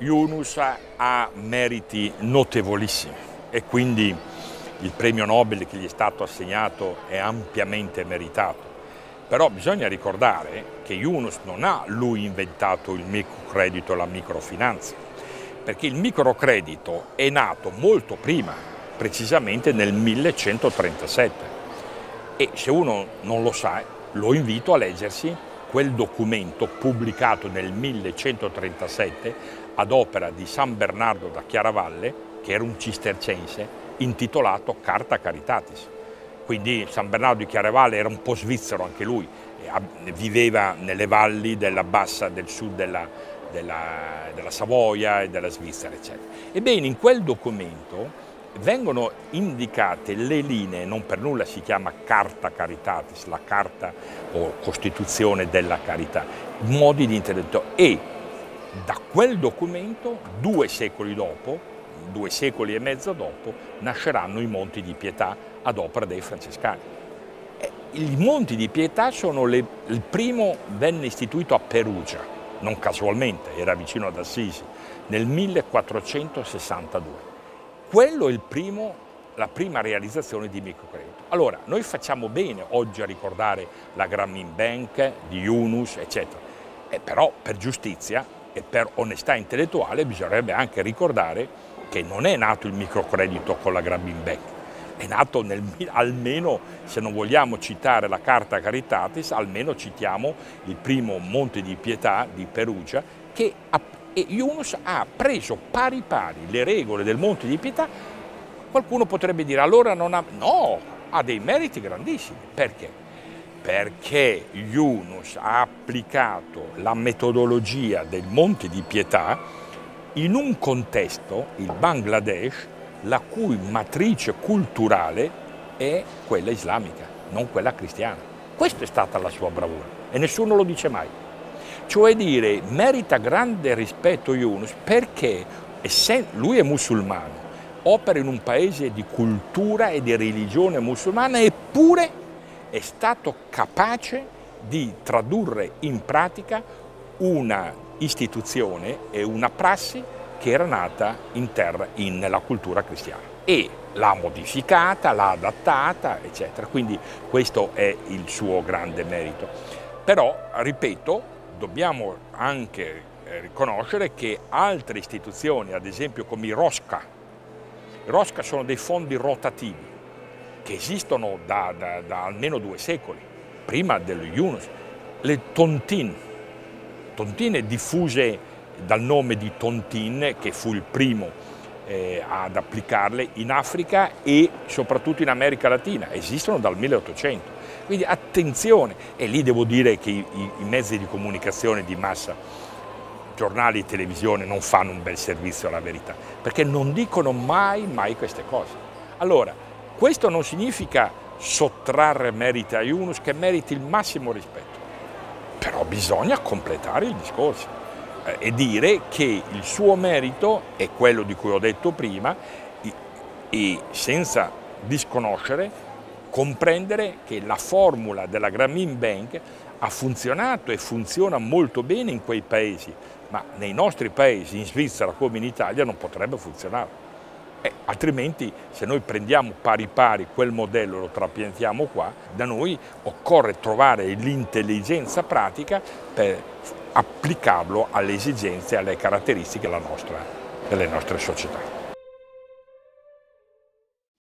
Yunus ha meriti notevolissimi e quindi il premio Nobel che gli è stato assegnato è ampiamente meritato. Però bisogna ricordare che Yunus non ha lui inventato il microcredito e la microfinanza, perché il microcredito è nato molto prima, precisamente nel 1137. E se uno non lo sa, lo invito a leggersi quel documento pubblicato nel 1137 ad opera di San Bernardo da Chiaravalle, che era un cistercense, intitolato Carta Caritatis. Quindi San Bernardo di Chiaravalle era un po' svizzero anche lui, viveva nelle valli del sud della Savoia e della Svizzera, eccetera. Ebbene, in quel documento vengono indicate le linee, non per nulla si chiama Carta Caritatis, la carta o Costituzione della carità, modi di intervento, e da quel documento 2 secoli dopo, 2 secoli e mezzo dopo, nasceranno i Monti di Pietà ad opera dei francescani. I Monti di Pietà sono il primo, venne istituito a Perugia, non casualmente, era vicino ad Assisi, nel 1462. Quello è la prima realizzazione di microcredito. Allora, noi facciamo bene oggi a ricordare la Grameen Bank di Yunus, eccetera, però per giustizia e per onestà intellettuale bisognerebbe anche ricordare che non è nato il microcredito con la Grameen Bank, è nato almeno, se non vogliamo citare la Carta Caritatis, almeno citiamo il primo Monte di Pietà di Perugia, e Yunus ha preso pari pari le regole del Monte di Pietà. Qualcuno potrebbe dire allora non ha... No, ha dei meriti grandissimi. Perché? Perché Yunus ha applicato la metodologia del Monte di Pietà in un contesto, il Bangladesh, la cui matrice culturale è quella islamica, non quella cristiana. Questa è stata la sua bravura e nessuno lo dice mai. Cioè dire, merita grande rispetto Yunus perché lui è musulmano, opera in un paese di cultura e di religione musulmana, eppure è stato capace di tradurre in pratica una istituzione e una prassi che era nata in terra nella cultura cristiana e l'ha modificata, l'ha adattata, eccetera. Quindi questo è il suo grande merito. Però, ripeto, dobbiamo anche riconoscere che altre istituzioni, ad esempio come i Rosca sono dei fondi rotativi che esistono da almeno 2 secoli, prima dello Yunus. Le Tontine diffuse dal nome di Tontin, che fu il primo ad applicarle in Africa e soprattutto in America Latina, esistono dal 1800. Quindi attenzione, e lì devo dire che i mezzi di comunicazione di massa, giornali e televisione, non fanno un bel servizio alla verità, perché non dicono mai queste cose. Allora, questo non significa sottrarre meriti a Yunus, che meriti il massimo rispetto, però bisogna completare il discorso e dire che il suo merito è quello di cui ho detto prima e senza disconoscere, comprendere che la formula della Grameen Bank ha funzionato e funziona molto bene in quei paesi, ma nei nostri paesi, in Svizzera come in Italia, non potrebbe funzionare. Altrimenti, se noi prendiamo pari pari quel modello e lo trapiantiamo qua, da noi occorre trovare l'intelligenza pratica per applicarlo alle esigenze e alle caratteristiche delle nostre società.